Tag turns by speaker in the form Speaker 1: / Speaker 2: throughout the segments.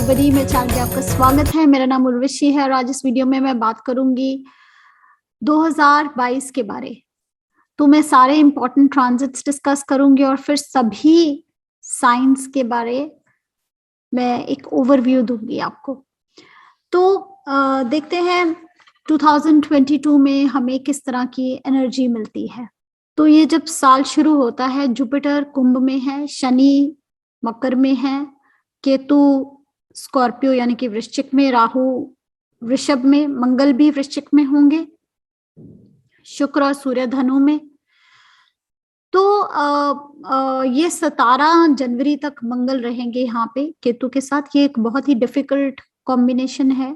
Speaker 1: Everybody, मैं channel पे आपका स्वागत है। मेरा नाम उर्वशी है और आज इस वीडियो में मैं बात करूंगी 2022 के बारे। तो मैं सारे इंपॉर्टेंट ट्रांजिट्स डिस्कस करूंगी और फिर सभी साइंस के बारे में एक ओवरव्यू दूंगी आपको। तो देखते हैं 2022 में हमें किस तरह की एनर्जी मिलती है। तो ये जब साल शुरू होता है, जुपिटर कुंभ में है, शनि मकर में है, केतु स्कॉर्पियो यानी कि वृश्चिक में, राहु वृषभ में, मंगल भी वृश्चिक में होंगे, शुक्र और सूर्य धनु में। तो ये 17 जनवरी तक मंगल रहेंगे यहाँ पे केतु के साथ। ये एक बहुत ही डिफिकल्ट कॉम्बिनेशन है,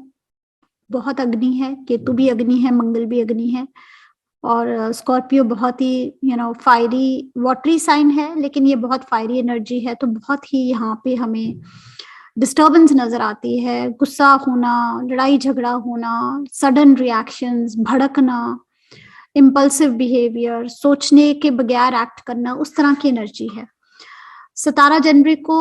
Speaker 1: बहुत अग्नि है, केतु भी अग्नि है, मंगल भी अग्नि है। और स्कॉर्पियो बहुत ही फायरी वाटरी साइन है, लेकिन ये बहुत फायरी एनर्जी है। तो बहुत ही यहाँ पे हमें डिस्टर्बेंस नजर आती है, गुस्सा होना, लड़ाई झगड़ा होना, सडन रिएक्शंस, भड़कना, इम्पल्सिव बिहेवियर, सोचने के बगैर एक्ट करना, उस तरह की एनर्जी है। 17 जनवरी को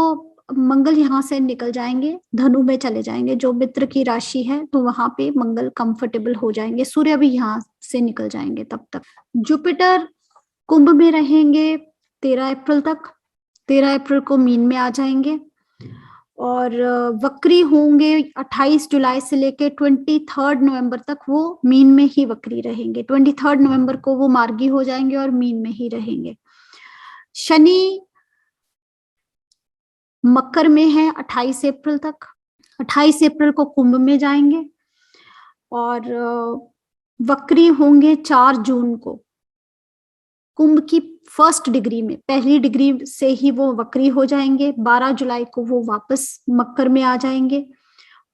Speaker 1: मंगल यहाँ से निकल जाएंगे, धनु में चले जाएंगे जो मित्र की राशि है, तो वहां पे मंगल कंफर्टेबल हो जाएंगे। सूर्य भी यहाँ से निकल जाएंगे तब तक। जुपिटर कुंभ में रहेंगे 13 अप्रैल तक। 13 अप्रैल को मीन में आ जाएंगे और वक्री होंगे 28 जुलाई से लेके 23 नवंबर तक वो मीन में ही वक्री रहेंगे। 23 नवंबर को वो मार्गी हो जाएंगे और मीन में ही रहेंगे। शनि मकर में है 28 अप्रैल तक। 28 अप्रैल को कुंभ में जाएंगे और वक्री होंगे 4 जून को। कुंभ की फर्स्ट डिग्री में, पहली डिग्री से ही वो वक्री हो जाएंगे। 12 जुलाई को वो वापस मकर में आ जाएंगे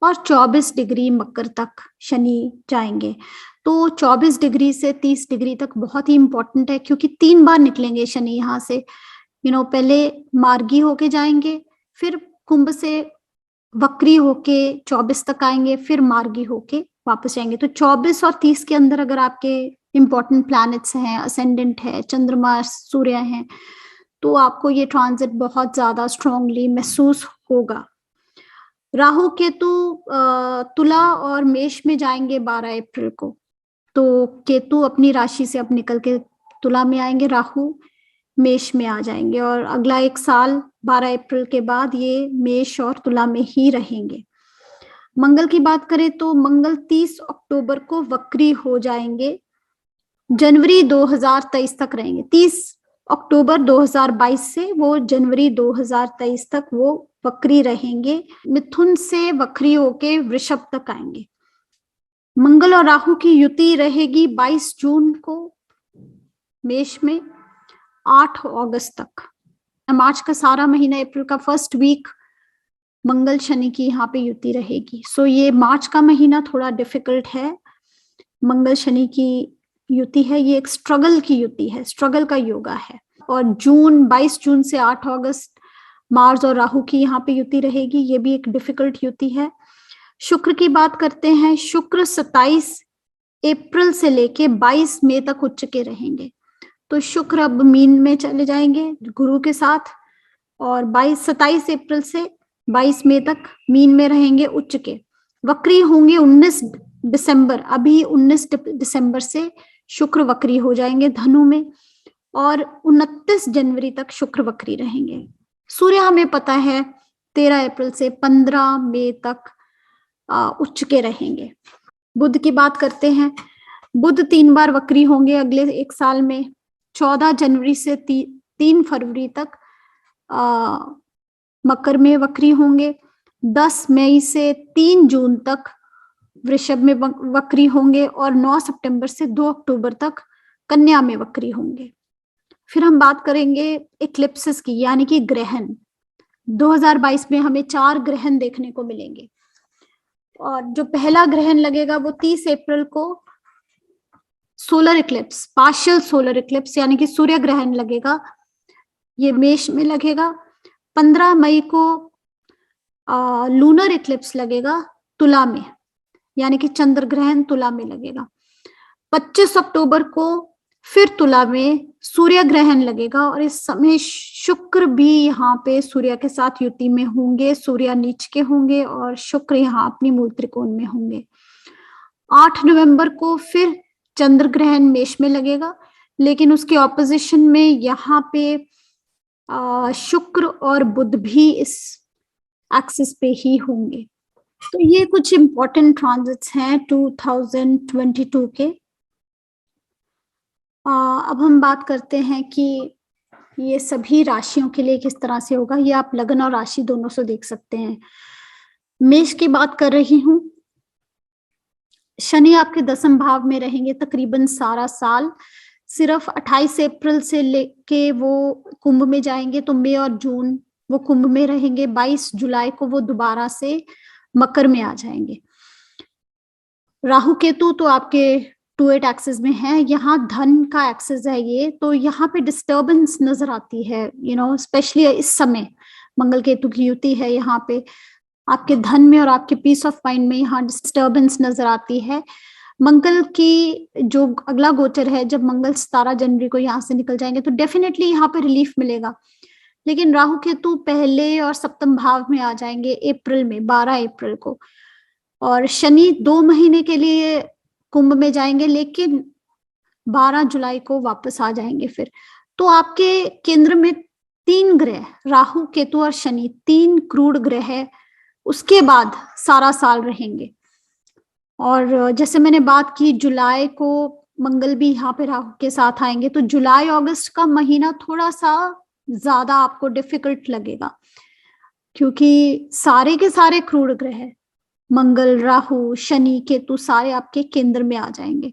Speaker 1: और 24 डिग्री मकर तक शनि जाएंगे। तो 24 डिग्री से 30 डिग्री तक बहुत ही इंपॉर्टेंट है, क्योंकि 3 बार निकलेंगे शनि यहाँ से। पहले मार्गी होके जाएंगे, फिर कुंभ से वक्री होके 24 तक आएंगे, फिर मार्गी होके वापस जाएंगे। तो 24 और 30 के अंदर अगर आपके इंपॉर्टेंट प्लैनेट्स हैं, असेंडेंट है, चंद्रमा सूर्य हैं, तो आपको ये ट्रांजिट बहुत ज्यादा स्ट्रांगली महसूस होगा। राहु केतु तुला और मेष में जाएंगे 12 अप्रैल को। तो केतु अपनी राशि से अब निकल के तुला में आएंगे, राहु मेष में आ जाएंगे और अगला एक साल 12 अप्रैल के बाद ये मेष और तुला में ही रहेंगे। मंगल की बात करें तो मंगल 30 अक्टूबर को वक्री हो जाएंगे, जनवरी 2023 तक रहेंगे। 30 अक्टूबर 2022 से वो जनवरी 2023 तक वो वक्री रहेंगे। मिथुन से वक्री होके वृषभ तक आएंगे। मंगल और राहु की युति रहेगी 22 जून को मेष में, 8 अगस्त तक। मार्च का सारा महीना, अप्रैल का फर्स्ट वीक मंगल शनि की यहाँ पे युति रहेगी। सो ये मार्च का महीना थोड़ा डिफिकल्ट है, मंगल शनि की युति है, ये एक स्ट्रगल की युति है, स्ट्रगल का योगा है। और जून 22 जून से 8 अगस्त मार्स और राहु की यहाँ पे युति रहेगी, ये भी एक डिफिकल्ट युति है। शुक्र की बात करते हैं, शुक्र 27 अप्रैल से लेके 22 मई तक उच्च के रहेंगे। तो शुक्र अब मीन में चले जाएंगे गुरु के साथ और 27 अप्रैल से 22 मई तक मीन में रहेंगे उच्च के। वक्री होंगे 19 दिसंबर, अभी 19 दिसंबर से शुक्र वक्री हो जाएंगे धनु में और 29 जनवरी तक शुक्र वक्री रहेंगे। सूर्य हमें पता है 13 अप्रैल से 15 मई तक उच्च के रहेंगे। बुध की बात करते हैं, बुध 3 बार वक्री होंगे अगले एक साल में। 14 जनवरी से 3 फरवरी तक मकर में वक्री होंगे। 10 मई से 3 जून तक वृषभ में वक्री होंगे और 9 सितंबर से 2 अक्टूबर तक कन्या में वक्री होंगे। फिर हम बात करेंगे इक्लिप्सिस की, यानी कि ग्रहण। 2022 में हमें 4 ग्रहण देखने को मिलेंगे और जो पहला ग्रहण लगेगा वो 30 अप्रैल को solar Eclipse, partial solar Eclipse यानी कि सूर्य ग्रहण लगेगा, ये मेष में लगेगा। 15 मई को लूनर इक्लिप्स लगेगा तुला में, यानी कि चंद्र ग्रहण तुला में लगेगा। 25 अक्टूबर को फिर तुला में सूर्य ग्रहण लगेगा और इस समय शुक्र भी यहाँ पे सूर्य के साथ युति में होंगे, सूर्य नीच के होंगे और शुक्र यहाँ अपनी मूल त्रिकोण में होंगे। 8 नवंबर को फिर चंद्र ग्रहण मेष में लगेगा, लेकिन उसके ऑपोजिशन में यहाँ पे शुक्र और बुध भी इस एक्सिस पे ही होंगे। तो ये कुछ इंपॉर्टेंट ट्रांजिट्स हैं 2022 के। अब हम बात करते हैं कि ये सभी राशियों के लिए किस तरह से होगा। ये आप लग्न और राशि दोनों से देख सकते हैं। मेष की बात कर रही हूँ। शनि आपके 10वें भाव में रहेंगे तकरीबन सारा साल। सिर्फ 28 अप्रैल से लेके वो कुंभ में जाएंगे, तो मई और जून वो कुंभ में रहेंगे। 22 जुलाई को वो दोबारा से मकर में आ जाएंगे। राहु केतु तो आपके 2-8 एक्सिस में है। यहाँ धन का एक्सिस है ये, तो यहाँ पे डिस्टर्बेंस नजर आती है, स्पेशली इस समय मंगल केतु की युति है। यहाँ पे आपके धन में और आपके पीस ऑफ माइंड में यहाँ डिस्टर्बेंस नजर आती है। मंगल की जो अगला गोचर है, जब मंगल 17 जनवरी को यहाँ से निकल जाएंगे तो डेफिनेटली यहाँ पे रिलीफ मिलेगा। लेकिन राहु केतु पहले और सप्तम भाव में आ जाएंगे अप्रैल में, 12 अप्रैल को। और शनि 2 महीने के लिए कुंभ में जाएंगे, लेकिन 12 जुलाई को वापस आ जाएंगे फिर। तो आपके केंद्र में 3 ग्रह, राहु केतु और शनि, 3 क्रूड ग्रह है, उसके बाद सारा साल रहेंगे। और जैसे मैंने बात की, जुलाई को मंगल भी यहाँ पे राहु के साथ आएंगे, तो जुलाई अगस्त का महीना थोड़ा सा ज्यादा आपको डिफिकल्ट लगेगा, क्योंकि सारे के सारे क्रूड ग्रह, मंगल, राहु, शनि, केतु, सारे आपके केंद्र में आ जाएंगे।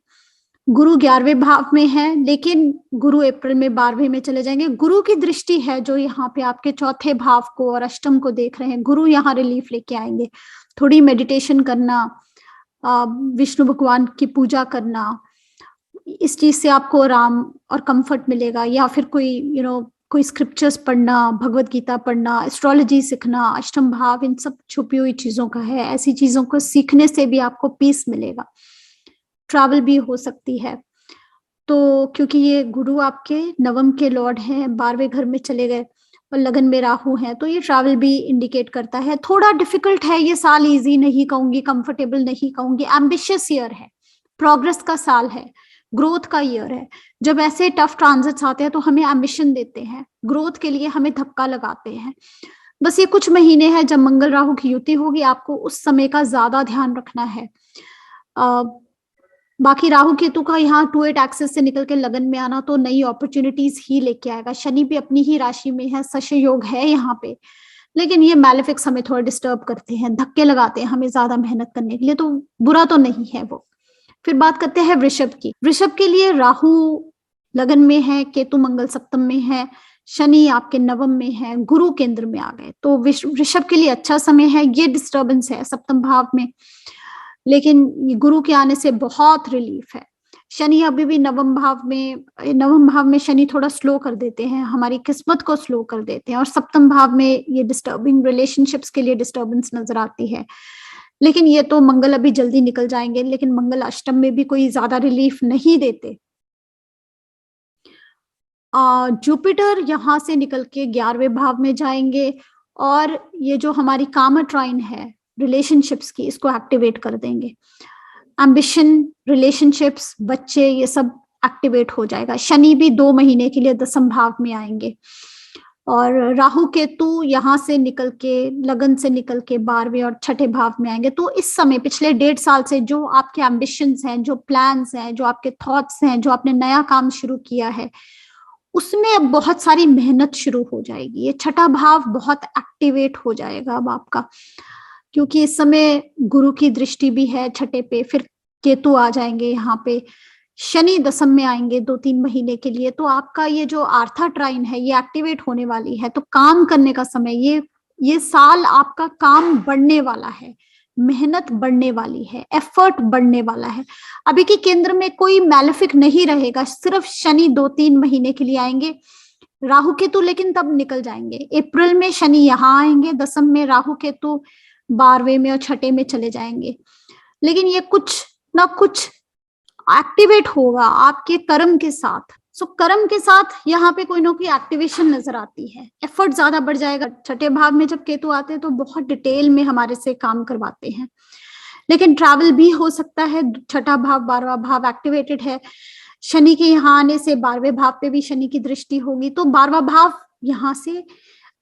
Speaker 1: गुरु 11वें भाव में है, लेकिन गुरु अप्रैल में 12वें में चले जाएंगे। गुरु की दृष्टि है जो यहाँ पे आपके 4थे भाव को और अष्टम को देख रहे हैं। गुरु यहाँ रिलीफ लेके आएंगे। थोड़ी मेडिटेशन करना, विष्णु भगवान की पूजा करना, इस चीज से आपको आराम और कंफर्ट मिलेगा। या फिर कोई स्क्रिप्चर्स पढ़ना, भगवत गीता पढ़ना, एस्ट्रोलॉजी सीखना, अष्टम भाव इन सब छुपी हुई चीजों का है। ऐसी चीजों को सीखने से भी आपको पीस मिलेगा। ट्रैवल भी हो सकती है। तो क्योंकि ये गुरु आपके नवम के लॉर्ड हैं, 12वें घर में चले गए और लगन में राहु है, तो ये ट्रैवल भी इंडिकेट करता है। थोड़ा डिफिकल्ट है ये साल, इजी नहीं कहूंगी, कंफर्टेबल नहीं कहूंगी। एम्बिशियस ईयर है, प्रोग्रेस का साल है, ग्रोथ का ईयर है। जब ऐसे टफ ट्रांजिट्स आते हैं तो हमें एम्बिशन देते हैं, ग्रोथ के लिए हमें धक्का लगाते हैं। बस ये कुछ महीने हैं जब मंगल राहु की युति होगी, आपको उस समय का ज्यादा ध्यान रखना है। बाकी राहु केतु का यहाँ 2-8 एक्सिस से निकल के लगन में आना तो नई अपॉर्चुनिटीज ही लेके आएगा। शनि भी अपनी ही राशि में है, सश योग है यहाँ पे, लेकिन ये मैलेफिक्स हमें थोड़ा डिस्टर्ब करते हैं, धक्के लगाते हैं हमें ज्यादा मेहनत करने के लिए, तो बुरा तो नहीं है वो। फिर बात करते हैं वृषभ की। वृषभ के लिए राहु लगन में है, केतु मंगल सप्तम में है, शनि आपके नवम में है, गुरु केंद्र में आ गए, तो वृषभ के लिए अच्छा समय है। ये डिस्टर्बेंस है सप्तम भाव में, लेकिन गुरु के आने से बहुत रिलीफ है। शनि अभी भी नवम भाव में शनि थोड़ा स्लो कर देते हैं, हमारी किस्मत को स्लो कर देते हैं, और सप्तम भाव में ये डिस्टर्बिंग रिलेशनशिप्स के लिए डिस्टर्बेंस नजर आती है। लेकिन ये तो मंगल अभी जल्दी निकल जाएंगे, लेकिन मंगल अष्टम में भी कोई ज्यादा रिलीफ नहीं देते। जुपिटर यहाँ से निकल के 11वें भाव में जाएंगे, और ये जो हमारी काम ट्राइन है रिलेशनशिप्स की, इसको एक्टिवेट कर देंगे। एम्बिशन, रिलेशनशिप्स, बच्चे, ये सब एक्टिवेट हो जाएगा। शनि भी 2 महीने के लिए 10वें भाव में आएंगे, और राहु केतु यहाँ से निकल के, लगन से निकल के 12वें और 6ठे भाव में आएंगे। तो इस समय पिछले 1.5 साल से जो आपके एम्बिशंस हैं, जो प्लान्स हैं, जो आपके थॉट्स हैं, जो आपने नया काम शुरू किया है, उसमें अब बहुत सारी मेहनत शुरू हो जाएगी। ये 6ठा भाव बहुत एक्टिवेट हो जाएगा अब आपका, क्योंकि इस समय गुरु की दृष्टि भी है 6ठे पे, फिर केतु आ जाएंगे यहाँ पे, शनि 10वीं में आएंगे 2-3 महीने के लिए। तो आपका ये जो आर्था ट्राइन है ये एक्टिवेट होने वाली है। तो काम करने का समय, ये साल आपका काम बढ़ने वाला है, मेहनत बढ़ने वाली है, एफर्ट बढ़ने वाला है। अभी के केंद्र में कोई मैलेफिक नहीं रहेगा, सिर्फ शनि 2-3 महीने के लिए आएंगे, राहु केतु लेकिन तब निकल जाएंगे। अप्रैल में शनि यहाँ आएंगे 10वीं में, राहु केतु 12वें में और 6ठे में चले जाएंगे। लेकिन ये कुछ ना कुछ एक्टिवेट होगा आपके कर्म के साथ। सो कर्म के साथ यहाँ पे कोई ना कोई एक्टिवेशन नजर आती है, एफर्ट ज्यादा बढ़ जाएगा। छठे भाव में जब केतु आते हैं तो बहुत डिटेल में हमारे से काम करवाते हैं, लेकिन ट्रैवल भी हो सकता है। छठा भाव 12वां भाव एक्टिवेटेड है, शनि के यहाँ आने से 12वें भाव पे भी शनि की दृष्टि होगी, तो 12वां भाव यहाँ से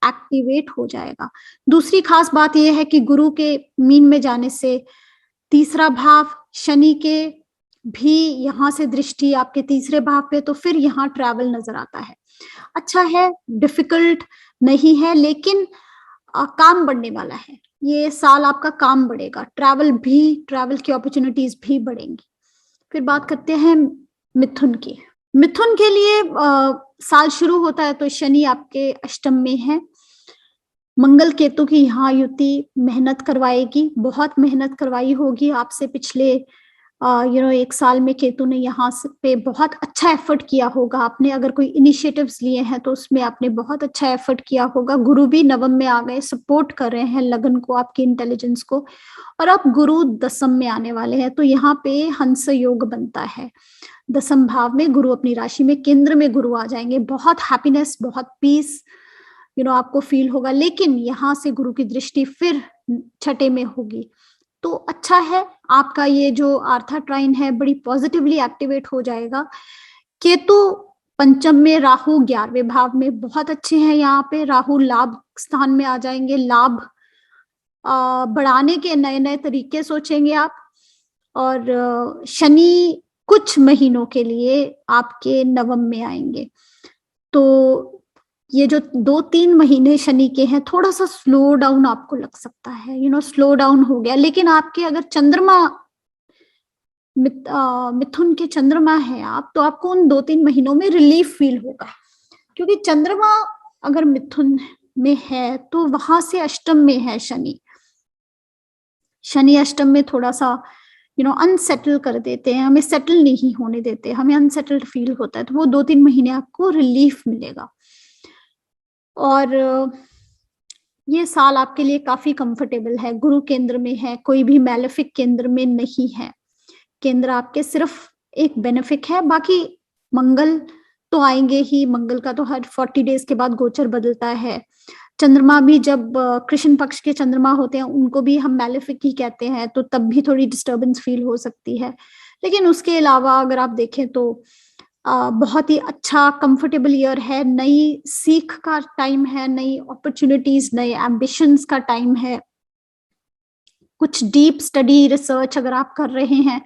Speaker 1: एक्टिवेट हो जाएगा। दूसरी खास बात यह है कि गुरु के मीन में जाने से तीसरा भाव, शनि के भी यहाँ से दृष्टि आपके तीसरे भाव पे, तो फिर यहाँ ट्रैवल नजर आता है। अच्छा है, डिफिकल्ट नहीं है, लेकिन काम बढ़ने वाला है। ये साल आपका काम बढ़ेगा, ट्रैवल की अपॉर्चुनिटीज भी बढ़ेंगी। फिर बात करते हैं मिथुन की। मिथुन के लिए साल शुरू होता है तो शनि आपके अष्टम में है। मंगल केतु की यहाँ युति मेहनत करवाएगी, बहुत मेहनत करवाई होगी आपसे पिछले 1 साल में। केतु ने यहाँ पे बहुत अच्छा एफर्ट किया होगा। आपने अगर कोई इनिशिएटिव्स लिए हैं तो उसमें आपने बहुत अच्छा एफर्ट किया होगा। गुरु भी नवम में आ गए, सपोर्ट कर रहे हैं लगन को, आपकी इंटेलिजेंस को, और अब गुरु दसम में आने वाले हैं, तो यहाँ पे हंस योग बनता है। दसम भाव में गुरु अपनी राशि में, केंद्र में गुरु आ जाएंगे। बहुत हैप्पीनेस, बहुत पीस आपको फील होगा, लेकिन यहाँ से गुरु की दृष्टि फिर छठे में होगी, तो अच्छा है। आपका ये जो आर्था ट्राइन है बड़ी पॉजिटिवली एक्टिवेट हो जाएगा। केतु पंचम में, राहु 11वें भाव में, बहुत अच्छे हैं। यहाँ पे राहु लाभ स्थान में आ जाएंगे, लाभ बढ़ाने के नए नए तरीके सोचेंगे आप। और शनि कुछ महीनों के लिए आपके नवम में आएंगे, तो ये जो 2-3 महीने शनि के हैं, थोड़ा सा स्लो डाउन आपको लग सकता है, स्लो डाउन हो गया। लेकिन आपके अगर चंद्रमा मिथुन के चंद्रमा है आप, तो आपको उन 2-3 महीनों में रिलीफ फील होगा, क्योंकि चंद्रमा अगर मिथुन में है तो वहां से अष्टम में है शनि। शनि अष्टम में थोड़ा सा अनसेटल कर देते हैं, हमें सेटल नहीं होने देते, हमें अनसेटल्ड फील होता है, तो वो 2-3 महीने आपको रिलीफ मिलेगा। और ये साल आपके लिए काफी कंफर्टेबल है। गुरु केंद्र में है, कोई भी मैलेफिक केंद्र में नहीं है। केंद्र आपके सिर्फ एक बेनिफिक है, बाकी मंगल तो आएंगे ही। मंगल का तो हर 40 डेज के बाद गोचर बदलता है। चंद्रमा भी, जब कृष्ण पक्ष के चंद्रमा होते हैं उनको भी हम मैलेफिक ही कहते हैं, तो तब भी थोड़ी डिस्टर्बेंस फील हो सकती है। लेकिन उसके अलावा अगर आप देखें तो बहुत ही अच्छा कंफर्टेबल ईयर है। नई सीख का टाइम है, नई अपॉर्चुनिटीज, नए एम्बिशंस का टाइम है। कुछ डीप स्टडी रिसर्च अगर आप कर रहे हैं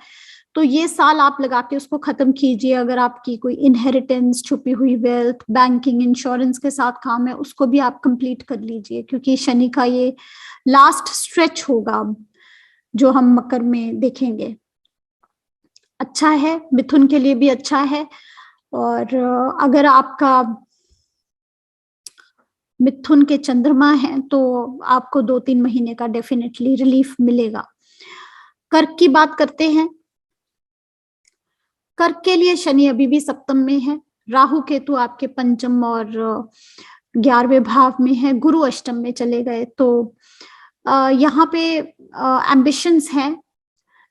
Speaker 1: तो ये साल आप लगा के उसको खत्म कीजिए। अगर आपकी कोई इनहेरिटेंस, छुपी हुई वेल्थ, बैंकिंग, इंश्योरेंस के साथ काम है, उसको भी आप कंप्लीट कर लीजिए, क्योंकि शनि का ये लास्ट स्ट्रेच होगा जो हम मकर में देखेंगे। अच्छा है, मिथुन के लिए भी अच्छा है। और अगर आपका मिथुन के चंद्रमा है तो आपको 2-3 महीने का डेफिनेटली रिलीफ मिलेगा। कर्क की बात करते हैं। कर्क के लिए शनि अभी भी सप्तम में है, राहु केतु आपके पंचम और 11वें भाव में है, गुरु अष्टम में चले गए, तो यहाँ पे एम्बिशंस हैं।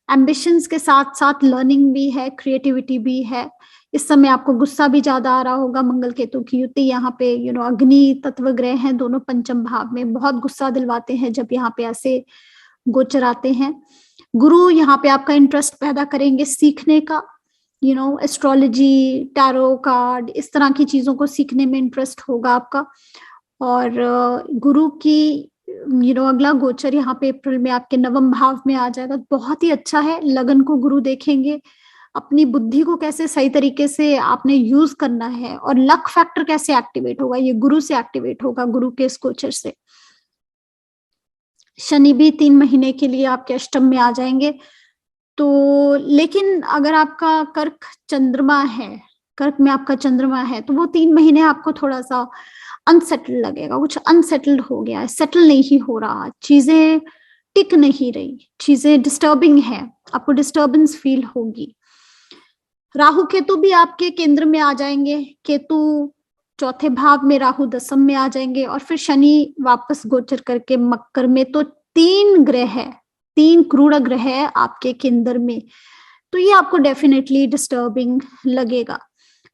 Speaker 1: एम्बिशंस के साथ साथ लर्निंग भी है, क्रिएटिविटी भी है। इस समय आपको गुस्सा भी ज्यादा आ रहा होगा। मंगल केतु की युति यहाँ पे अग्नि तत्व ग्रह हैं, दोनों पंचम भाव में, बहुत गुस्सा दिलवाते हैं जब यहाँ पे ऐसे गोचर आते हैं। गुरु यहाँ पे आपका इंटरेस्ट पैदा करेंगे सीखने का, एस्ट्रोलॉजी, टैरो कार्ड, इस तरह की चीजों को सीखने में इंटरेस्ट होगा आपका। और गुरु की अगला गोचर यहाँ पे अप्रैल में आपके नवम भाव में आ जाएगा, बहुत ही अच्छा है। लगन को गुरु देखेंगे, अपनी बुद्धि को कैसे सही तरीके से आपने यूज करना है, और लक फैक्टर कैसे एक्टिवेट होगा, ये गुरु से एक्टिवेट होगा, गुरु के इस गोचर से। शनि भी 3 महीने के लिए आपके अष्टम में आ जाएंगे। तो लेकिन अगर आपका कर्क चंद्रमा है, कर्क में आपका चंद्रमा है, तो वो 3 महीने आपको थोड़ा सा अनसेटल्ड लगेगा, कुछ अनसेटल्ड हो गया है, सेटल नहीं हो रहा, चीजें टिक नहीं रही, चीजें डिस्टर्बिंग है, आपको डिस्टर्बेंस फील होगी। राहु केतु भी आपके केंद्र में आ जाएंगे, केतु चौथे भाव में, राहु दसम में आ जाएंगे, और फिर शनि वापस गोचर करके मकर में। तो 3 ग्रह है, 3 क्रूर ग्रह है आपके केंद्र में, तो ये आपको डेफिनेटली डिस्टर्बिंग लगेगा,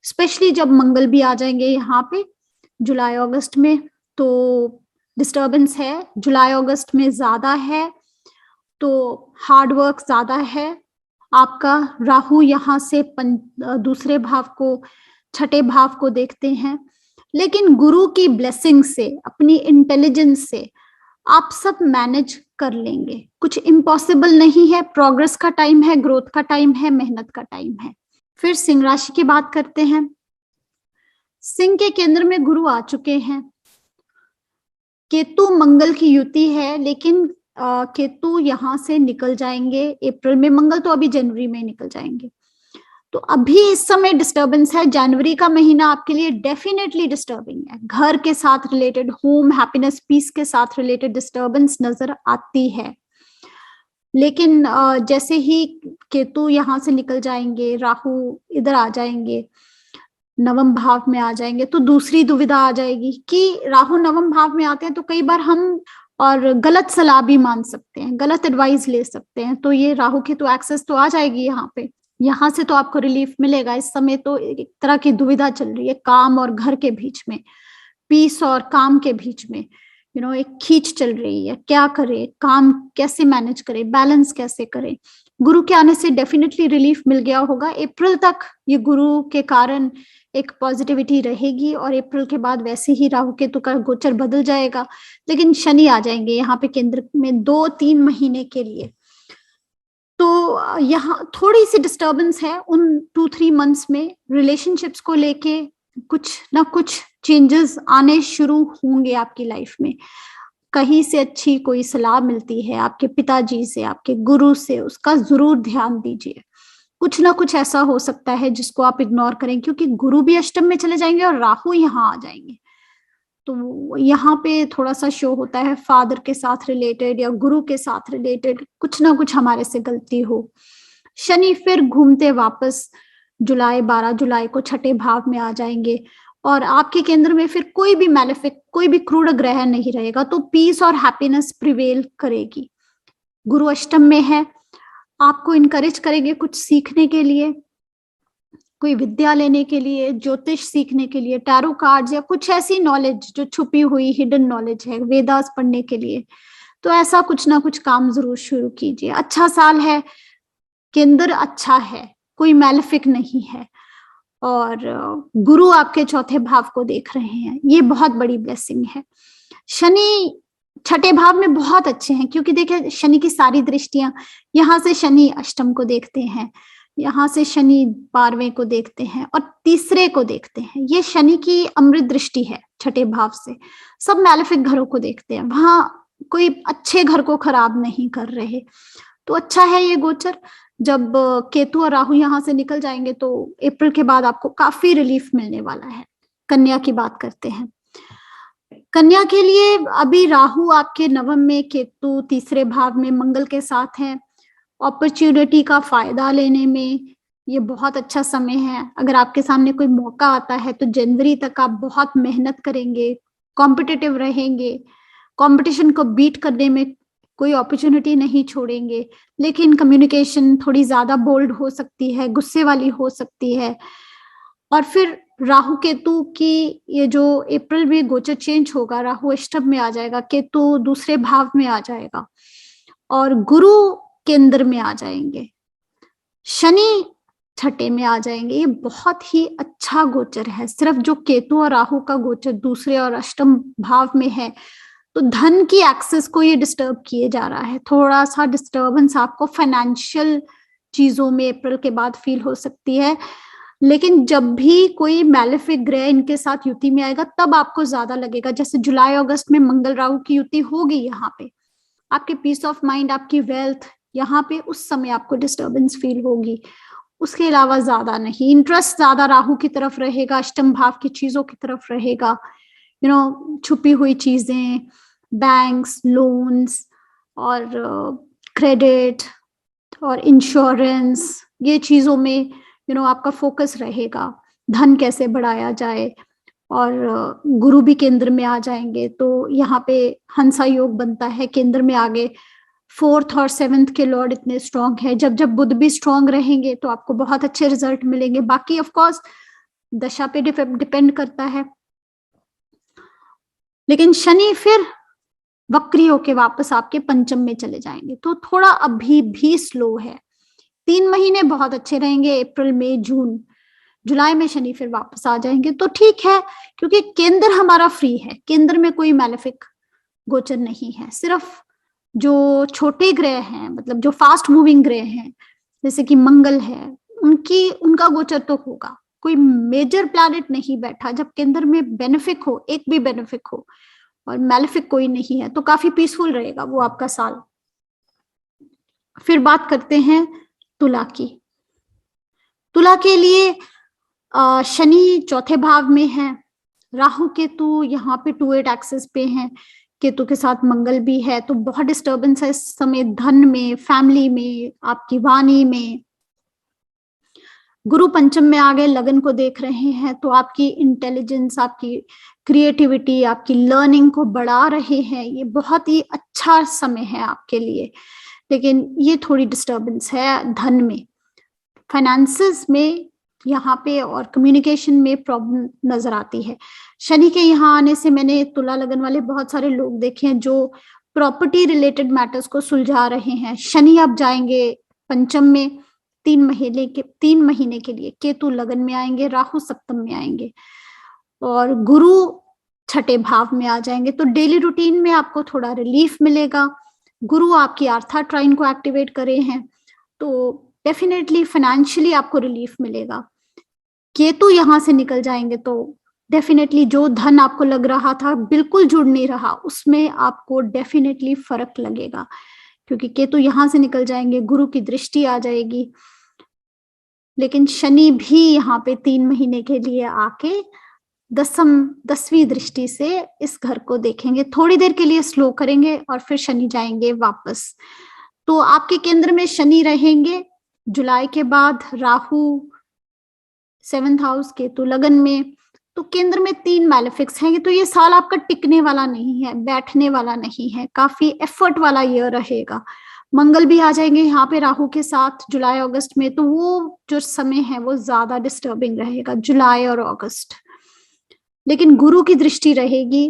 Speaker 1: स्पेशली जब मंगल भी आ जाएंगे यहाँ पे जुलाई अगस्त में, तो डिस्टर्बेंस है, जुलाई अगस्त में ज्यादा है, तो हार्ड वर्क ज्यादा है आपका। राहु यहाँ से दूसरे भाव को, छठे भाव को देखते हैं, लेकिन गुरु की ब्लेसिंग से, अपनी इंटेलिजेंस से आप सब मैनेज कर लेंगे। कुछ इम्पॉसिबल नहीं है, प्रोग्रेस का टाइम है, ग्रोथ का टाइम है, मेहनत का टाइम है। फिर सिंह राशि की बात करते हैं। सिंह के केंद्र में गुरु आ चुके हैं। केतु मंगल की युति है, लेकिन केतु यहाँ से निकल जाएंगे अप्रैल में, मंगल तो अभी जनवरी में निकल जाएंगे। तो अभी इस समय डिस्टर्बेंस है, जनवरी का महीना आपके लिए डेफिनेटली डिस्टर्बिंग है। घर के साथ रिलेटेड, होम हैप्पीनेस पीस के साथ रिलेटेड डिस्टर्बेंस नजर आती है, लेकिन जैसे ही केतु यहाँ से निकल जाएंगे, राहु इधर आ जाएंगे, नवम भाव में आ जाएंगे, तो दूसरी दुविधा आ जाएगी कि राहु नवम भाव में आते हैं तो कई बार हम और गलत सलाह भी मान सकते हैं, गलत एडवाइस ले सकते हैं। तो ये राहु की तो एक्सेस तो आ जाएगी यहाँ पे, यहाँ से तो आपको रिलीफ मिलेगा। इस समय तो एक तरह की दुविधा चल रही है, काम और घर के बीच में, पीस और काम के बीच में, एक खींच चल रही है, क्या करे, काम कैसे मैनेज करे, बैलेंस कैसे करे। गुरु के आने से डेफिनेटली रिलीफ मिल गया होगा। अप्रैल तक ये गुरु के कारण एक पॉजिटिविटी रहेगी, और अप्रैल के बाद वैसे ही राहु केतु का गोचर बदल जाएगा, लेकिन शनि आ जाएंगे यहाँ पे केंद्र में 2-3 महीने के लिए। तो यहाँ थोड़ी सी डिस्टर्बेंस है उन 2-3 मंथ्स में। रिलेशनशिप्स को लेके कुछ ना कुछ चेंजेस आने शुरू होंगे आपकी लाइफ में। कहीं से अच्छी कोई सलाह मिलती है आपके पिताजी से, आपके गुरु से, उसका जरूर ध्यान दीजिए। कुछ ना कुछ ऐसा हो सकता है जिसको आप इग्नोर करें, क्योंकि गुरु भी अष्टम में चले जाएंगे और राहु यहाँ आ जाएंगे। तो यहाँ पे थोड़ा सा शो होता है फादर के साथ रिलेटेड या गुरु के साथ रिलेटेड कुछ ना कुछ हमारे से गलती हो। शनि फिर घूमते वापस 12 जुलाई को छठे भाव में आ जाएंगे, और आपके केंद्र में फिर कोई भी मैलेफिक, कोई भी क्रूर ग्रह नहीं रहेगा, तो पीस और हैप्पीनेस प्रिवेल करेगी। गुरु अष्टम में है, आपको इनकरेज करेंगे कुछ सीखने के लिए, कोई विद्या लेने के लिए, ज्योतिष सीखने के लिए, टैरो कार्ड्स या कुछ ऐसी नॉलेज जो छुपी हुई हिडन नॉलेज है, वेदास पढ़ने के लिए। तो ऐसा कुछ ना कुछ काम जरूर शुरू कीजिए। अच्छा साल है, केंद्र अच्छा है, कोई मैलेफिक नहीं है, और गुरु आपके चौथे भाव को देख रहे हैं, ये बहुत बड़ी ब्लेसिंग है। शनि छठे भाव में बहुत अच्छे हैं, क्योंकि देखिए शनि की सारी दृष्टियां, यहाँ से शनि अष्टम को देखते हैं, यहाँ से शनि 12वें को देखते हैं, और तीसरे को देखते हैं। ये शनि की अमृत दृष्टि है छठे भाव से। सब मैलेफिक घरों को देखते हैं, वहां कोई अच्छे घर को खराब नहीं कर रहे। तो अच्छा है ये गोचर। जब केतु और राहु यहाँ से निकल जाएंगे तो अप्रैल के बाद आपको काफी रिलीफ मिलने वाला है। कन्या की बात करते हैं। कन्या के लिए अभी राहु आपके नवम में, केतु तीसरे भाव में मंगल के साथ हैं। अपॉर्चुनिटी का फायदा लेने में ये बहुत अच्छा समय है। अगर आपके सामने कोई मौका आता है तो जनवरी तक आप बहुत मेहनत करेंगे, कॉम्पिटिटिव रहेंगे, कंपटीशन को बीट करने में कोई अपॉर्चुनिटी नहीं छोड़ेंगे। लेकिन कम्युनिकेशन थोड़ी ज्यादा बोल्ड हो सकती है, गुस्से वाली हो सकती है। और फिर राहु केतु की ये जो अप्रैल में गोचर चेंज होगा, राहु अष्टम में आ जाएगा, केतु दूसरे भाव में आ जाएगा, और गुरु केंद्र में आ जाएंगे, शनि छठे में आ जाएंगे। ये बहुत ही अच्छा गोचर है। सिर्फ जो केतु और राहु का गोचर दूसरे और अष्टम भाव में है, तो धन की एक्सेस को ये डिस्टर्ब किए जा रहा है। थोड़ा सा डिस्टर्बेंस आपको फाइनेंशियल चीजों में अप्रैल के बाद फील हो सकती है, लेकिन जब भी कोई मैलेफिक ग्रह इनके साथ युति में आएगा तब आपको ज्यादा लगेगा। जैसे जुलाई अगस्त में मंगल राहु की युति होगी, यहाँ पे आपके पीस ऑफ माइंड, आपकी वेल्थ, यहाँ पे उस समय आपको डिस्टर्बेंस फील होगी। उसके अलावा ज्यादा नहीं। इंटरेस्ट ज्यादा राहु की तरफ रहेगा, अष्टम भाव की चीजों की तरफ रहेगा। छुपी हुई चीजें, बैंक्स, लोन्स और क्रेडिट और इंश्योरेंस, ये चीजों में आपका फोकस रहेगा। धन कैसे बढ़ाया जाए, और गुरु भी केंद्र में आ जाएंगे, तो यहाँ पे हंसा योग बनता है। केंद्र में आगे 4th और 7th के लॉर्ड इतने स्ट्रांग है। जब जब बुध भी स्ट्रांग रहेंगे तो आपको बहुत अच्छे रिजल्ट मिलेंगे। बाकी ऑफ कोर्स दशा पे डिपेंड करता है। लेकिन शनि फिर वक्री होके वापस आपके पंचम में चले जाएंगे, तो थोड़ा अभी भी स्लो है। 3 महीने बहुत अच्छे रहेंगे, अप्रैल मई जून। जुलाई में शनि फिर वापस आ जाएंगे तो ठीक है, क्योंकि केंद्र हमारा फ्री है, केंद्र में कोई मैलेफिक गोचर नहीं है। सिर्फ जो छोटे ग्रह हैं, मतलब जो फास्ट मूविंग ग्रह हैं, जैसे कि मंगल है, उनका गोचर तो होगा। कोई मेजर प्लैनेट नहीं बैठा। जब केंद्र में बेनिफिक हो, एक भी बेनिफिक हो और मैलेफिक कोई नहीं है, तो काफी पीसफुल रहेगा वो आपका साल। फिर बात करते हैं तुला की। तुला के लिए शनि चौथे भाव में है, राहु केतु यहाँ पे 2/8 एक्सिस पे हैं, केतु के साथ मंगल भी है, तो बहुत डिस्टर्बेंस है इस समय धन में, फैमिली में, आपकी वाणी में। गुरु पंचम में आ गए, लगन को देख रहे हैं, तो आपकी इंटेलिजेंस, आपकी क्रिएटिविटी, आपकी लर्निंग को बढ़ा रहे हैं। ये बहुत ही अच्छा समय है आपके लिए। लेकिन ये थोड़ी डिस्टर्बेंस है धन में, फाइनेंसेस में यहाँ पे, और कम्युनिकेशन में प्रॉब्लम नजर आती है। शनि के यहाँ आने से मैंने तुला लगन वाले बहुत सारे लोग देखे हैं जो प्रॉपर्टी रिलेटेड मैटर्स को सुलझा रहे हैं। शनि अब जाएंगे पंचम में 3 महीने के लिए, केतु लगन में आएंगे, राहु सप्तम में आएंगे और गुरु छठे भाव में आ जाएंगे। तो डेली रूटीन में आपको थोड़ा रिलीफ मिलेगा। गुरु आपकी आर्था ट्राइन को एक्टिवेट करे हैं, तो डेफिनेटली फाइनेंशियली आपको रिलीफ मिलेगा। केतु यहां से निकल जाएंगे तो डेफिनेटली जो धन आपको लग रहा था बिल्कुल जुड़ नहीं रहा, उसमें आपको डेफिनेटली फर्क लगेगा, क्योंकि केतु यहां से निकल जाएंगे, गुरु की दृष्टि आ जाएगी। लेकिन शनि भी यहाँ पे 3 महीने के लिए आके 10वीं दृष्टि से इस घर को देखेंगे। थोड़ी देर के लिए स्लो करेंगे और फिर शनि जाएंगे वापस। तो आपके केंद्र में शनि रहेंगे। जुलाई के बाद राहु 7th हाउस, केतु लगन में, तो केंद्र में 3 मैलेफिक्स हैं। तो ये साल आपका टिकने वाला नहीं है, बैठने वाला नहीं है, काफी एफर्ट वाला ईयर रहेगा। मंगल भी आ जाएंगे यहाँ पे राहु के साथ जुलाई अगस्त में, तो वो जो समय है वो ज्यादा डिस्टर्बिंग रहेगा, जुलाई और अगस्त। लेकिन गुरु की दृष्टि रहेगी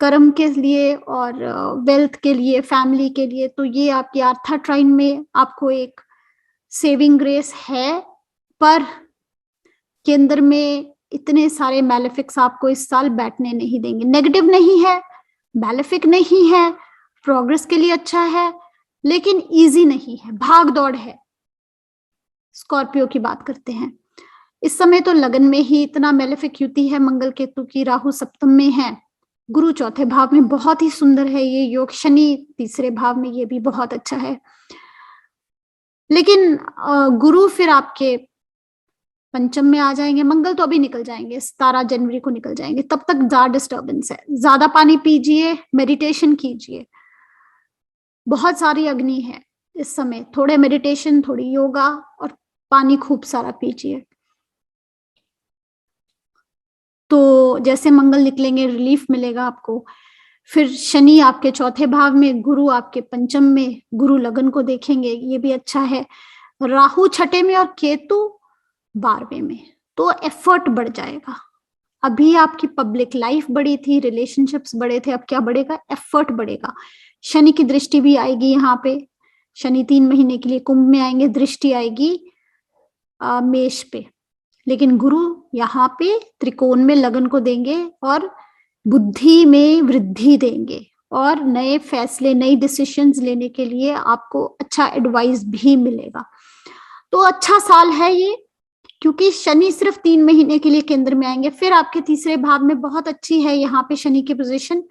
Speaker 1: कर्म के लिए और वेल्थ के लिए, फैमिली के लिए। तो ये आपकी आर्था ट्राइन में आपको एक सेविंग ग्रेस है, पर केंद्र में इतने सारे मैलेफिक्स आपको इस साल बैठने नहीं देंगे। नेगेटिव नहीं है, मैलेफिक नहीं है, प्रोग्रेस के लिए अच्छा है, लेकिन इजी नहीं है, भाग दौड़ है। स्कॉर्पियो की बात करते हैं, इस समय तो लगन में ही इतना मैलेफिक युति है मंगल केतु की, राहु सप्तम में है, गुरु चौथे भाव में, बहुत ही सुंदर है ये योग। शनि तीसरे भाव में, ये भी बहुत अच्छा है। लेकिन गुरु फिर आपके पंचम में आ जाएंगे, मंगल तो अभी निकल जाएंगे, 17 जनवरी को निकल जाएंगे, तब तक ज्यादा डिस्टर्बेंस है। ज्यादा पानी पीजिए, मेडिटेशन कीजिए, बहुत सारी अग्नि है इस समय, थोड़े मेडिटेशन, थोड़ी योगा और पानी खूब सारा पीजिए। तो जैसे मंगल निकलेंगे रिलीफ मिलेगा आपको। फिर शनि आपके चौथे भाव में, गुरु आपके पंचम में, गुरु लगन को देखेंगे, ये भी अच्छा है। राहु छठे में और केतु 12वें में, तो एफर्ट बढ़ जाएगा। अभी आपकी पब्लिक लाइफ बड़ी थी, रिलेशनशिप्स बड़े थे, अब क्या बढ़ेगा? एफर्ट बढ़ेगा। शनि की दृष्टि भी आएगी यहाँ पे, शनि 3 महीने के लिए कुंभ में आएंगे, दृष्टि आएगी मेष पे। लेकिन गुरु यहाँ पे त्रिकोण में लगन को देंगे और बुद्धि में वृद्धि देंगे, और नए फैसले, नई डिसीजंस लेने के लिए आपको अच्छा एडवाइस भी मिलेगा। तो अच्छा साल है ये, क्योंकि शनि सिर्फ 3 महीने के लिए केंद्र में आएंगे। फिर आपके तीसरे भाव में बहुत अच्छी है यहाँ पे शनि की पोजीशन,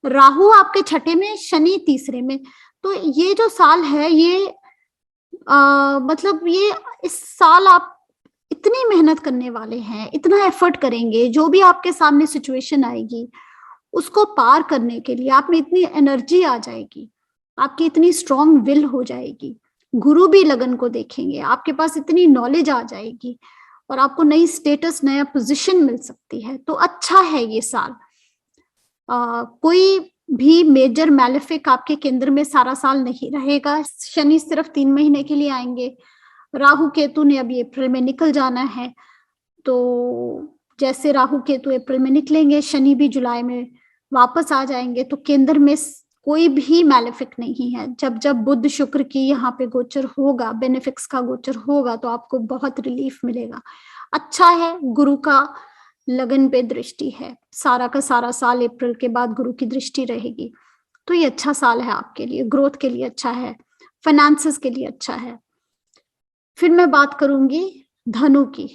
Speaker 1: राहु आपके छठे में, शनि तीसरे में। तो ये जो साल है ये मतलब ये इस साल आप इतनी मेहनत करने वाले हैं, इतना एफर्ट करेंगे, जो भी आपके सामने सिचुएशन आएगी उसको पार करने के लिए आप में इतनी एनर्जी आ जाएगी, आपकी इतनी स्ट्रॉन्ग विल हो जाएगी। गुरु भी लगन को देखेंगे, आपके पास इतनी नॉलेज आ जाएगी और आपको नई स्टेटस, नया पोजीशन मिल सकती है। तो अच्छा है ये साल। कोई भी मेजर मैलेफिक आपके केंद्र में सारा साल नहीं रहेगा। शनि सिर्फ 3 महीने के लिए आएंगे। राहु केतु ने अभी अप्रैल में निकल जाना है, तो जैसे राहु केतु अप्रैल में निकलेंगे, शनि भी जुलाई में वापस आ जाएंगे, तो केंद्र में कोई भी मैलेफिक नहीं है। जब जब बुध शुक्र की यहाँ पे गोचर होगा, बेनिफिक्स का गोचर होगा, तो आपको बहुत रिलीफ मिलेगा। अच्छा है, गुरु का लगन पे दृष्टि है, सारा का सारा साल अप्रैल के बाद गुरु की दृष्टि रहेगी, तो ये अच्छा साल है आपके लिए, ग्रोथ के लिए अच्छा है, फाइनेंसेस के लिए अच्छा है। फिर मैं बात करूंगी धनु की।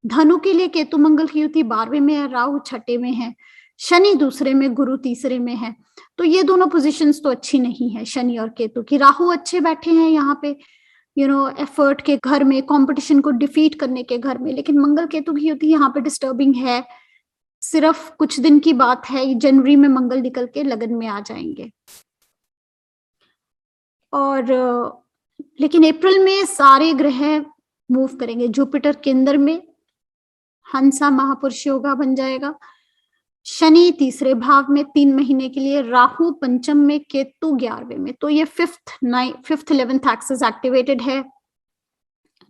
Speaker 1: धनु के लिए केतु मंगल की युति 12वें में है, राहु 6ठे में है, शनि दूसरे में, गुरु तीसरे में है। तो ये दोनों पोजीशंस तो अच्छी नहीं है शनि और केतु की। राहु अच्छे बैठे हैं यहाँ पे एफर्ट के घर में, कंपटीशन को डिफीट करने के घर में, लेकिन मंगल केतु की युति यहाँ पे डिस्टर्बिंग है। सिर्फ कुछ दिन की बात है, जनवरी में मंगल निकल के लगन में आ जाएंगे। और लेकिन अप्रैल में सारे ग्रह मूव करेंगे। जुपिटर केंद्र में हंसा महापुरुष योगा बन जाएगा, शनि तीसरे भाव में 3 महीने के लिए, राहु पंचम में, केतु 11वें में। तो ये 5th 11th एक्सेस एक्टिवेटेड है।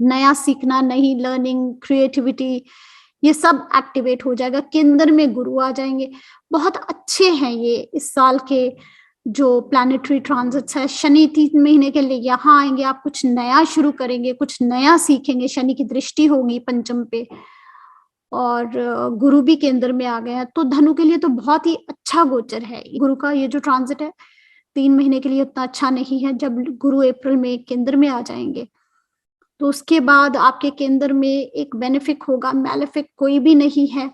Speaker 1: नया सीखना, नई लर्निंग, क्रिएटिविटी, ये सब एक्टिवेट हो जाएगा। केंद्र में गुरु आ जाएंगे। बहुत अच्छे हैं ये इस साल के जो प्लैनेटरी ट्रांजिट्स है। शनि 3 महीने के लिए यहाँ आएंगे, आप कुछ नया शुरू करेंगे, कुछ नया सीखेंगे। शनि की दृष्टि होगी पंचम पे, और गुरु भी केंद्र में आ गए हैं, तो धनु के लिए तो बहुत ही अच्छा गोचर है। गुरु का ये जो ट्रांजिट है 3 महीने के लिए उतना अच्छा नहीं है। जब गुरु अप्रैल में केंद्र में आ जाएंगे, तो उसके बाद आपके केंद्र में एक बेनिफिक होगा, मैलेफिक कोई भी नहीं है।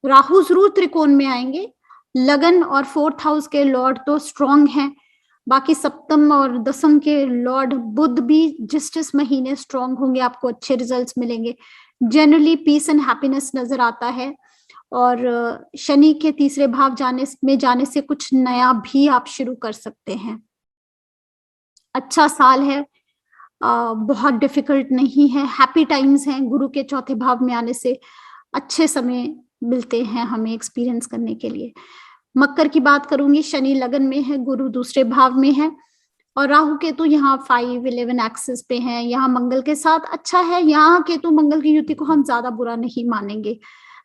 Speaker 1: राहु जरूर त्रिकोण में आएंगे। लगन और 4th हाउस के लॉर्ड तो स्ट्रॉन्ग हैं, बाकी सप्तम और दसम के लॉर्ड बुध भी जिस महीने स्ट्रॉन्ग होंगे, आपको अच्छे रिजल्ट्स मिलेंगे। जनरली पीस एंड हैप्पीनेस नजर आता है। और शनि के तीसरे भाव जाने से कुछ नया भी आप शुरू कर सकते हैं। अच्छा साल है, बहुत डिफिकल्ट नहीं है, हैप्पी टाइम्स हैं। गुरु के चौथे भाव में आने से अच्छे समय मिलते हैं हमें एक्सपीरियंस करने के लिए। मकर की बात करूंगी, शनि लगन में है, गुरु दूसरे भाव में है, और राहु केतु यहाँ 5-11 एक्सिस पे हैं। यहाँ मंगल के साथ अच्छा है। यहाँ केतु मंगल की युति को हम ज्यादा बुरा नहीं मानेंगे।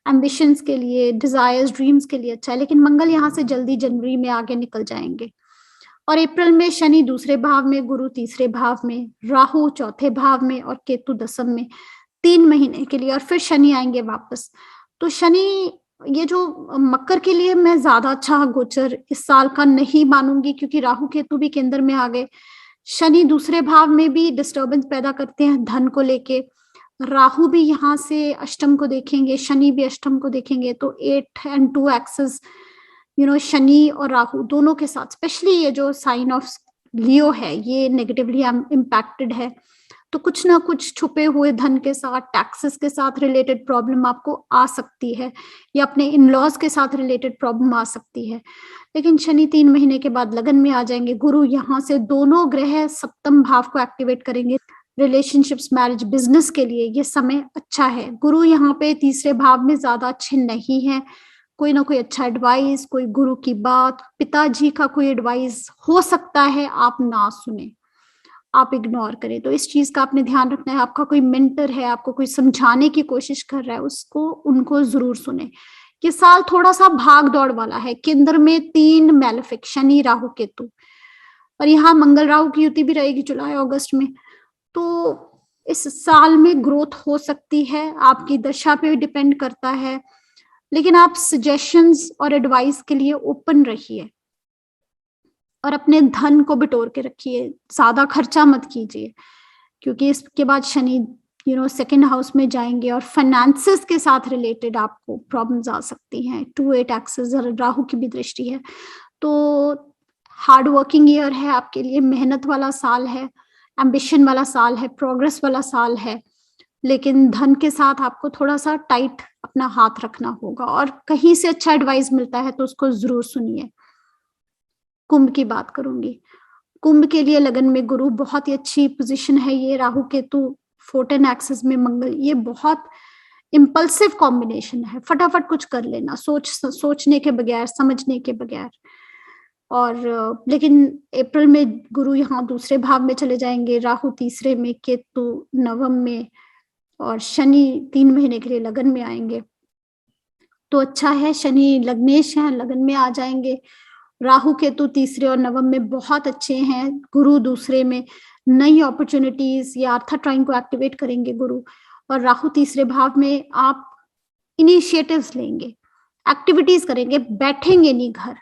Speaker 1: एम्बिशंस के लिए, डिजायर्स, ड्रीम्स के लिए अच्छा है, लेकिन मंगल यहाँ से जल्दी जनवरी में आगे निकल जाएंगे। और अप्रैल में शनि दूसरे भाव में, गुरु तीसरे भाव में, राहु चौथे भाव में और केतु दसम में 3 महीने के लिए, और फिर शनि आएंगे वापस। तो शनि, ये जो मकर के लिए मैं ज्यादा अच्छा गोचर इस साल का नहीं मानूंगी, क्योंकि राहु केतु भी केंद्र में आ गए। शनि दूसरे भाव में भी डिस्टर्बेंस पैदा करते हैं धन को लेके। राहु भी यहाँ से अष्टम को देखेंगे, शनि भी अष्टम को देखेंगे, तो 8 and 2 एक्सेस शनि और राहु दोनों के साथ, स्पेशली ये जो साइन ऑफ लियो है, ये नेगेटिवली इम्पैक्टेड है। तो कुछ ना कुछ छुपे हुए धन के साथ, टैक्सेस के साथ रिलेटेड प्रॉब्लम आपको आ सकती है, या अपने इन-लॉज के साथ रिलेटेड प्रॉब्लम आ सकती है। लेकिन शनि 3 महीने के बाद लगन में आ जाएंगे। गुरु यहाँ से दोनों ग्रह सप्तम भाव को एक्टिवेट करेंगे। रिलेशनशिप्स, मैरिज, बिजनेस के लिए ये समय अच्छा है। गुरु यहाँ पे तीसरे भाव में ज्यादा अच्छे नहीं है। कोई ना कोई अच्छा एडवाइस, कोई गुरु की बात, पिताजी का कोई एडवाइस हो सकता है आप ना सुने, आप इग्नोर करें। तो इस चीज का आपने ध्यान रखना है। आपका कोई मेंटर है, आपको कोई समझाने की कोशिश कर रहा है, उनको जरूर सुने। ये साल थोड़ा सा भाग दौड़ वाला है। केंद्र में 3 मैलेफिक, शनि राहु केतु, और यहाँ मंगल राहु की युति भी रहेगी जुलाई अगस्त में। तो इस साल में ग्रोथ हो सकती है, आपकी दशा पे डिपेंड करता है, लेकिन आप सजेशंस और एडवाइस के लिए ओपन रहिए, और अपने धन को बिटोर के रखिए, ज्यादा खर्चा मत कीजिए, क्योंकि इसके बाद शनि 2nd हाउस में जाएंगे, और फाइनेंसेस के साथ रिलेटेड आपको प्रॉब्लम्स आ सकती हैं। 2-8 एक्सेस राहु की भी दृष्टि है। तो हार्ड वर्किंग ईयर है आपके लिए, मेहनत वाला साल है, एम्बिशन वाला साल है, प्रोग्रेस वाला साल है, लेकिन धन के साथ आपको थोड़ा सा टाइट अपना हाथ रखना होगा, और कहीं से अच्छा एडवाइस मिलता है तो उसको जरूर सुनिए। कुंभ की बात करूंगी। कुंभ के लिए लगन में गुरु, बहुत ही अच्छी पोजीशन है ये। राहु केतु 14 एक्सेस में मंगल, ये बहुत इम्पल्सिव कॉम्बिनेशन है। फटाफट कुछ कर लेना, सोचने के बगैर, समझने के बगैर। और लेकिन अप्रैल में गुरु यहाँ दूसरे भाव में चले जाएंगे, राहु तीसरे में, केतु नवम में और शनि 3 महीने के लिए लगन में आएंगे। तो अच्छा है, शनि लग्नेश हैं, लगन में आ जाएंगे। राहु केतु तीसरे और नवम में बहुत अच्छे हैं, गुरु दूसरे में, नई अपॉर्चुनिटीज या अर्था ट्राइन को एक्टिवेट करेंगे गुरु। और राहु तीसरे भाव में आप इनिशिएटिव्स लेंगे, एक्टिविटीज करेंगे, बैठेंगे नहीं घर,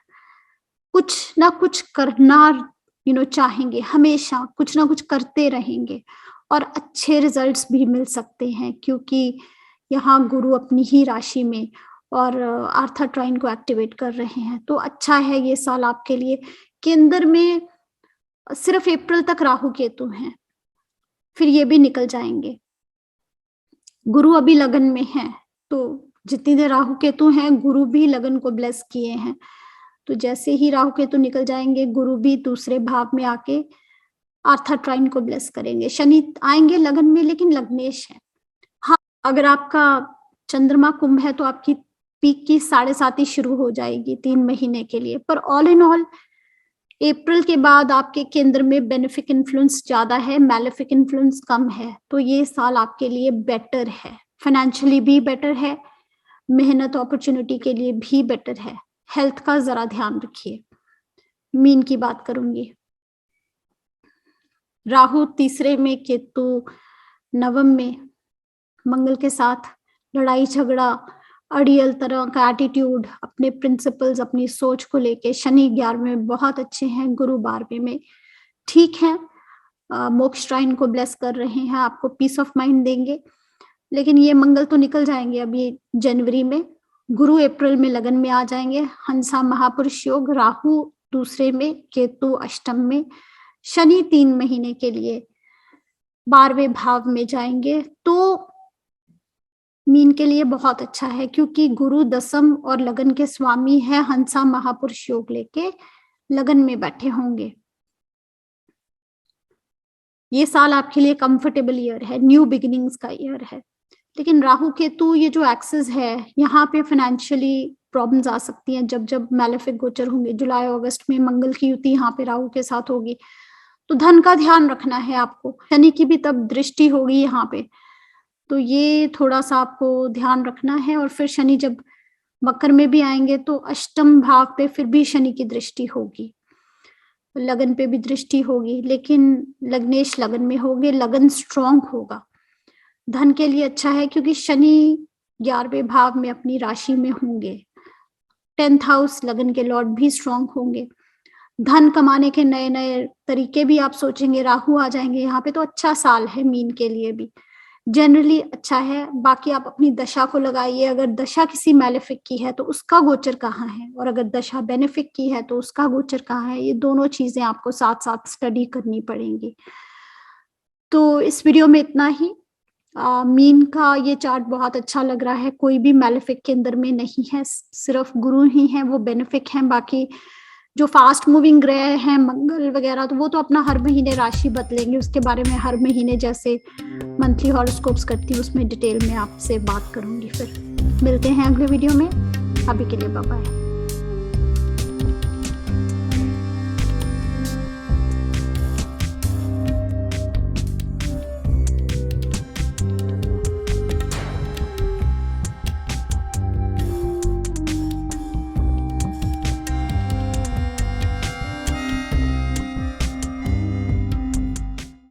Speaker 1: कुछ ना कुछ करना चाहेंगे, हमेशा कुछ ना कुछ करते रहेंगे और अच्छे रिजल्ट्स भी मिल सकते हैं, क्योंकि यहाँ गुरु अपनी ही राशि में और आर्था ट्राइन को एक्टिवेट कर रहे हैं। तो अच्छा है ये साल आपके लिए। केंद्र में सिर्फ अप्रैल तक राहु केतु हैं, फिर ये भी निकल जाएंगे। गुरु अभी लगन में है, तो जितनी देर राहु केतु हैं, गुरु भी लगन को ब्लेस किए हैं। तो जैसे ही राहु केतु निकल जाएंगे, गुरु भी दूसरे भाव में आके आर्था ट्राइन को ब्लेस करेंगे। शनि आएंगे लगन में, लेकिन लग्नेश है। हाँ, अगर आपका चंद्रमा कुंभ है तो आपकी पीक की 7.5 शुरू हो जाएगी 3 महीने के लिए। पर ऑल इन ऑल अप्रैल के बाद आपके केंद्र में बेनिफिक इन्फ्लुएंस ज्यादा है, मैलेफिक इन्फ्लुएंस कम है। तो ये साल आपके लिए बेटर है, फाइनेंशियली भी बेटर है, मेहनत अपॉर्चुनिटी के लिए भी बेटर है। हेल्थ का जरा ध्यान रखिए। मीन की बात करूंगी। राहु तीसरे में, केतु नवम में, मंगल के साथ लड़ाई झगड़ा, अड़ियल तरह का एटीट्यूड, अपने प्रिंसिपल्स, अपनी सोच को लेके। शनि 11वें में बहुत अच्छे हैं, गुरु 12वें में ठीक है, मोक्ष ट्राइन को ब्लेस कर रहे हैं, आपको पीस ऑफ माइंड देंगे। लेकिन ये मंगल तो निकल जाएंगे अभी जनवरी में, गुरु अप्रैल में लगन में आ जाएंगे। हंसा महापुरुष योग, राहु दूसरे में, केतु अष्टम में, शनि 3 महीने के लिए 12वें भाव में जाएंगे। तो मीन के लिए बहुत अच्छा है, क्योंकि गुरु दसम और लगन के स्वामी है, हंसा महापुरुष योग लेके लगन में बैठे होंगे। ये साल आपके लिए कंफर्टेबल ईयर है, न्यू बिगिनिंग्स का ईयर है। लेकिन राहु केतु ये जो एक्सेस है, यहाँ पे फाइनेंशियली प्रॉब्लम्स आ सकती हैं जब जब मैलेफिक गोचर होंगे। जुलाई अगस्त में मंगल की युति यहाँ पे राहु के साथ होगी, तो धन का ध्यान रखना है आपको। शनि की भी तब दृष्टि होगी यहाँ पे, तो ये थोड़ा सा आपको ध्यान रखना है। और फिर शनि जब मकर में भी आएंगे तो अष्टम भाव पे फिर भी शनि की दृष्टि होगी, लगन पे भी दृष्टि होगी, लेकिन लग्नेश लगन में होंगे, लगन स्ट्रांग होगा। धन के लिए अच्छा है, क्योंकि शनि 11वें भाव में अपनी राशि में होंगे। 10th हाउस लगन के लॉर्ड भी स्ट्रांग होंगे। धन कमाने के नए नए तरीके भी आप सोचेंगे, राहु आ जाएंगे यहाँ पे। तो अच्छा साल है मीन के लिए भी, जनरली अच्छा है। बाकी आप अपनी दशा को लगाइए, अगर दशा किसी मैलेफिक की है तो उसका गोचर कहाँ है, और अगर दशा बेनिफिक की है तो उसका गोचर कहाँ है। ये दोनों चीजें आपको साथ साथ स्टडी करनी पड़ेंगी। तो इस वीडियो में इतना ही। मीन का ये चार्ट बहुत अच्छा लग रहा है, कोई भी मैलेफिक के अंदर में नहीं है, सिर्फ गुरु ही हैं वो बेनिफिक हैं। बाकी जो फास्ट मूविंग ग्रह हैं, मंगल वगैरह, तो वो तो अपना हर महीने राशि बदलेंगे, उसके बारे में हर महीने जैसे मंथली हॉरोस्कोप्स करती हूँ उसमें डिटेल में आपसे बात करूंगी। फिर मिलते हैं अगले वीडियो में, अभी के लिए बाय बाय।